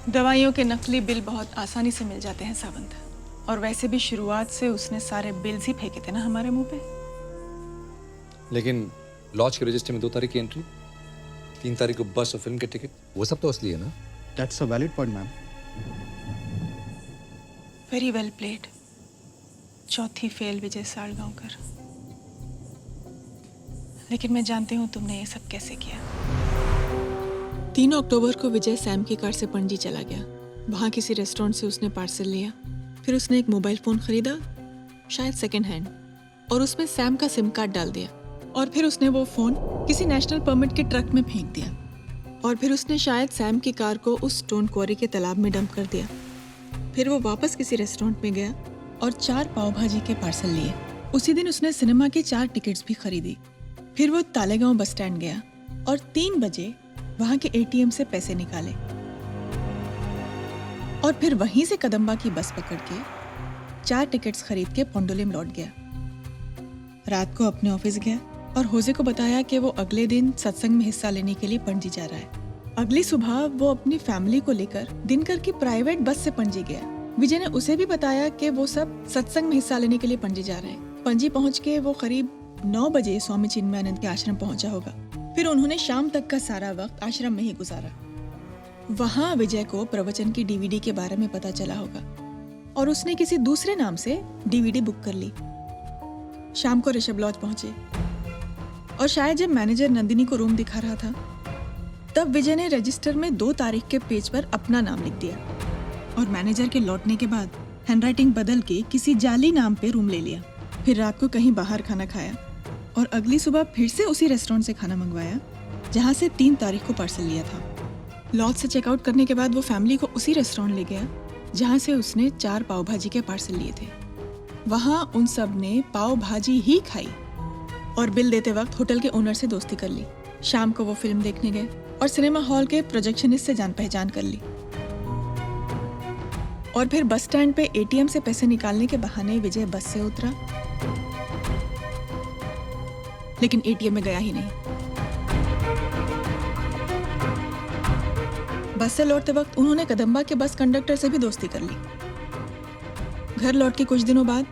दवाइयों के नकली बिल बहुत आसानी से मिल जाते हैं सावंत। और वैसे भी शुरुआत से उसने सारे बिल्स ही फेंके थे ना हमारे मुंह पे। लेकिन लॉन्च के रजिस्टर में 2 तारीख की एंट्री, 3 तारीख को बस और फिल्म के टिकट, वो सब तो असली है ना? That's a valid point, ma'am. Very well played. चौथी फेल विजय सालगांवकर। लेकिन मैं जानती हूँ तुमने ये सब कैसे किया। 3 अक्टूबर को विजय सैम की कार से पणजी चला गया। वहाँ किसी रेस्टोरेंट से उसने पार्सल लिया। फिर उसने एक मोबाइल फ़ोन खरीदा, शायद सेकेंड हैंड, और उसमें सैम का सिम कार्ड डाल दिया। और फिर उसने वो फ़ोन किसी नेशनल परमिट के ट्रक में फेंक दिया। और फिर उसने शायद सैम की कार को उस स्टोन क्वारी के तालाब में डंप कर दिया। फिर वो वापस किसी रेस्टोरेंट में गया और 4 पाव भाजी के पार्सल लिए। उसी दिन उसने सिनेमा की 4 टिकट्स भी खरीदी। फिर वो तालेगांव बस स्टैंड गया और 3 बजे वहाँ के एटीएम से पैसे निकाले और फिर वहीं से कदम्बा की बस पकड़ के 4 टिकट्स खरीद के पोंडोलिम लौट गया। रात को अपने ऑफिस गया और होजे को बताया कि वो अगले दिन सत्संग में हिस्सा लेने के लिए पणजी जा रहा है। अगली सुबह वो अपनी फैमिली को लेकर दिनकर की प्राइवेट बस से पणजी गया। विजय ने उसे भी बताया कि वो सब सत्संग में हिस्सा लेने के लिए पणजी जा रहे हैं। पणजी पहुंच के वो करीब 9 बजे स्वामी चिन्मयानंद के आश्रम पहुंचा होगा। फिर उन्होंने शाम तक का सारा वक्त आश्रम में ही गुजारा। वहाँ विजय को प्रवचन की डीवीडी के बारे में पता चला होगा और उसने किसी दूसरे नाम से डीवीडी बुक कर ली। शाम को ऋषभ लॉज पहुंचे और शायद जब मैनेजर नंदिनी को रूम दिखा रहा था तब विजय ने रजिस्टर में 2 तारीख के पेज पर अपना नाम लिख दिया और मैनेजर के लौटने के बाद हैंडराइटिंग बदल के किसी जाली नाम पे रूम ले लिया। फिर रात को कहीं बाहर खाना खाया और अगली सुबह फिर से उसी रेस्टोरेंट से खाना मंगवाया जहाँ से 3 तारीख को पार्सल लिया था। लॉज से चेकआउट करने के बाद वो फैमिली को उसी रेस्टोरेंट ले गया जहाँ से उसने 4 पाव भाजी के पार्सल लिए थे। वहाँ उन सब ने पाव भाजी ही खाई और बिल देते वक्त होटल के ओनर से दोस्ती कर ली। शाम को वो फिल्म देखने गए और सिनेमा हॉल के प्रोजेक्शनिस्ट से जान पहचान कर ली। और फिर बस स्टैंड पे एटीएम से पैसे निकालने के बहाने विजय बस से उतरा, लेकिन एटीएम में गया ही नहीं। बस से लौटते वक्त उन्होंने कदम्बा के बस कंडक्टर से भी दोस्ती कर ली। घर लौट के कुछ दिनों बाद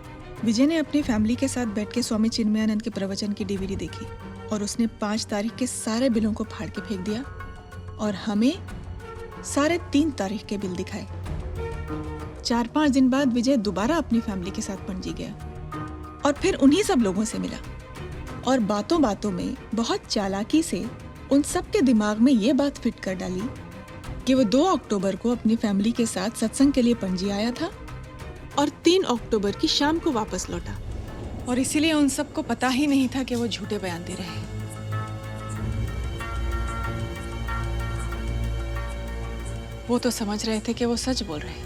विजय ने अपनी फैमिली के साथ बैठ के स्वामी चिन्मयानंद के प्रवचन की डीवीडी देखी और उसने 5 तारीख के सारे बिलों को फाड़ के फेंक दिया और हमें सारे 3 तारीख के बिल दिखाए। 4-5 दिन बाद विजय दोबारा अपनी फैमिली के साथ पणजी गया और फिर उन्हीं सब लोगों से मिला और बातों बातों में बहुत चालाकी से उन सब के दिमाग में ये बात फिट कर डाली कि वो 2 अक्टूबर को अपनी फैमिली के साथ सत्संग के लिए पणजी आया था और 3 अक्टूबर की शाम को वापस लौटा और इसीलिए उन सबको पता ही नहीं था कि वो झूठे बयान दे रहे हैं। वो तो समझ रहे थे कि वो सच बोल रहे हैं।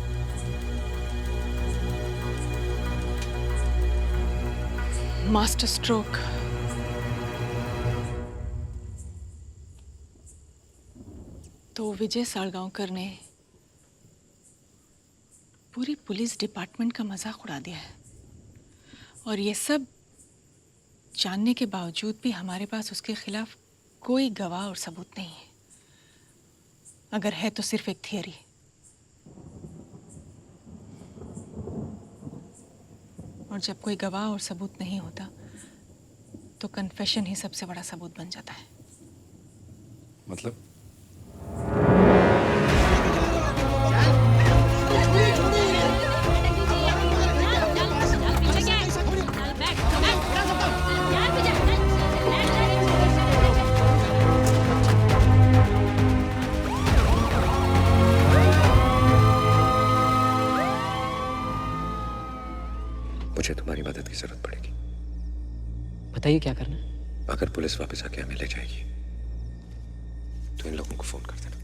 Master stroke. तो विजय सालगांवकर ने पूरी पुलिस डिपार्टमेंट का मजाक उड़ा दिया है और ये सब जानने के बावजूद भी हमारे पास उसके खिलाफ कोई गवाह और सबूत नहीं है। अगर है तो सिर्फ एक थियरी। और जब कोई गवाह और सबूत नहीं होता तो कन्फेशन ही सबसे बड़ा सबूत बन जाता है। मतलब मुझे तुम्हारी मदद की जरूरत पड़ेगी। बताइए क्या करना है? अगर पुलिस वापस आके हमें ले जाएगी तो इन लोगों को फोन कर देना।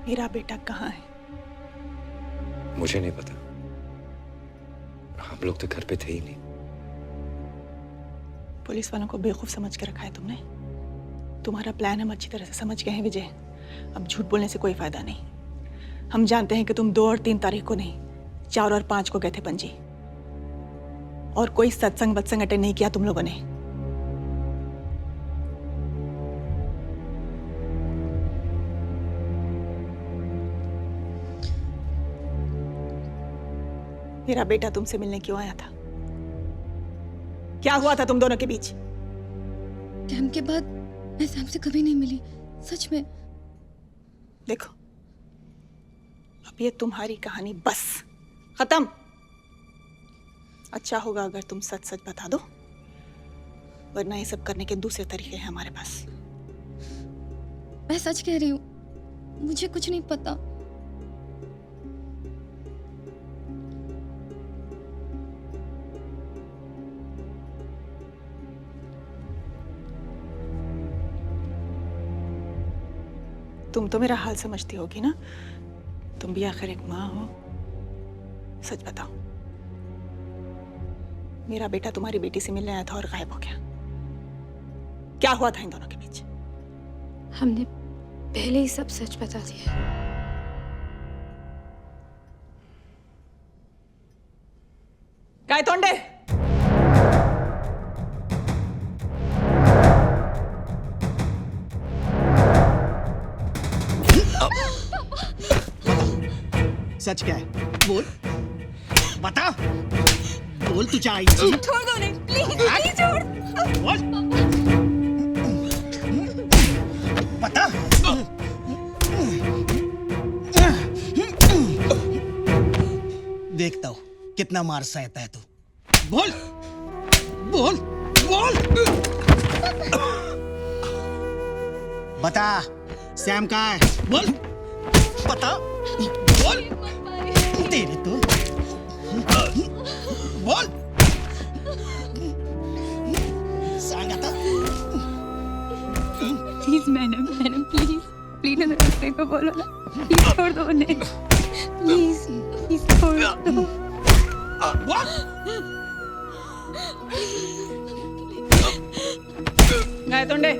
मेरा बेटा कहाँ है? मुझे नहीं पता। हम लोग तो घर पे थे ही नहीं। पुलिस वालों को बेवकूफ समझ के रखा है तुमने। तुम्हारा प्लान हम अच्छी तरह से समझ गए हैं विजय। अब झूठ बोलने से कोई फायदा नहीं। हम जानते हैं कि तुम 2 और 3 तारीख को नहीं, 4 और 5 को गए थे पणजी, और कोई सत्संग वत्संग अटेंड नहीं किया तुम लोगों ने। मेरा बेटा तुमसे मिलने क्यों आया था? क्या हुआ था तुम दोनों के बीच? कैंप के बाद मैं सैम से कभी नहीं मिली, सच में। देखो, अब ये तुम्हारी कहानी बस खत्म। अच्छा होगा अगर तुम सच सच बता दो, वरना ये सब करने के दूसरे तरीके हैं हमारे पास। मैं सच कह रही हूँ, मुझे कुछ नहीं पता। तुम तो मेरा हाल समझती होगी ना? तुम भी आखिर एक माँ हो। सच बताओ, मेरा बेटा तुम्हारी बेटी से मिलने आया था और गायब हो गया। क्या हुआ था इन दोनों के बीच? हमने पहले ही सब सच बता दिया। गायतोंडे, सच क्या है? बोल, बता, बोल तू चाहे छोड़ दो नहीं, प्लीज प्लीज छोड़। बोल, बता। देखता हूँ कितना मार सहता है तू। बोल, बोल, बोल, बता, सैम कहाँ है? बोल, बता, बोल, तेरे तो बोल, सांगता। Please madam, madam please please उन्हें रास्ते पे बोलो ना, प्लीज छोड़ दो उन्हें, प्लीज प्लीज छोड़ दो। गायतोंडे,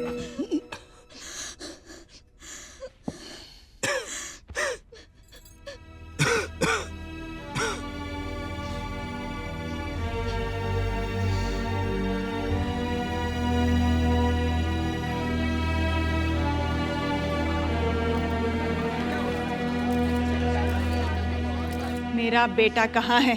मेरा बेटा कहाँ है?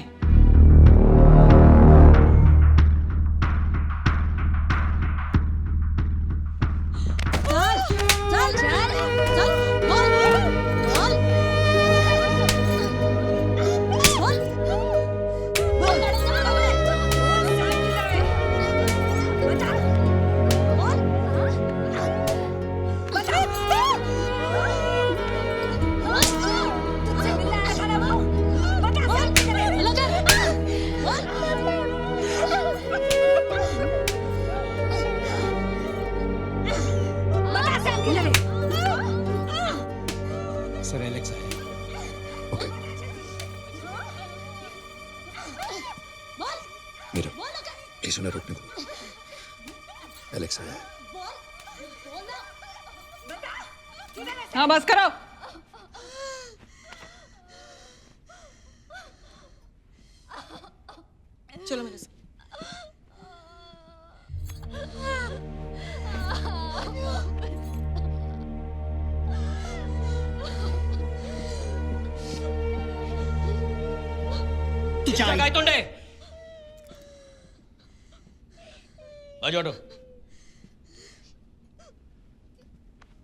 सर एलेक्स आए। ओके। मीरा, प्लीज उन्हें रोकने को। एलेक्स आया है। हाँ बस करो। चलो मेरे साथ। तू चाहे गायतोंडे, आ जाओ।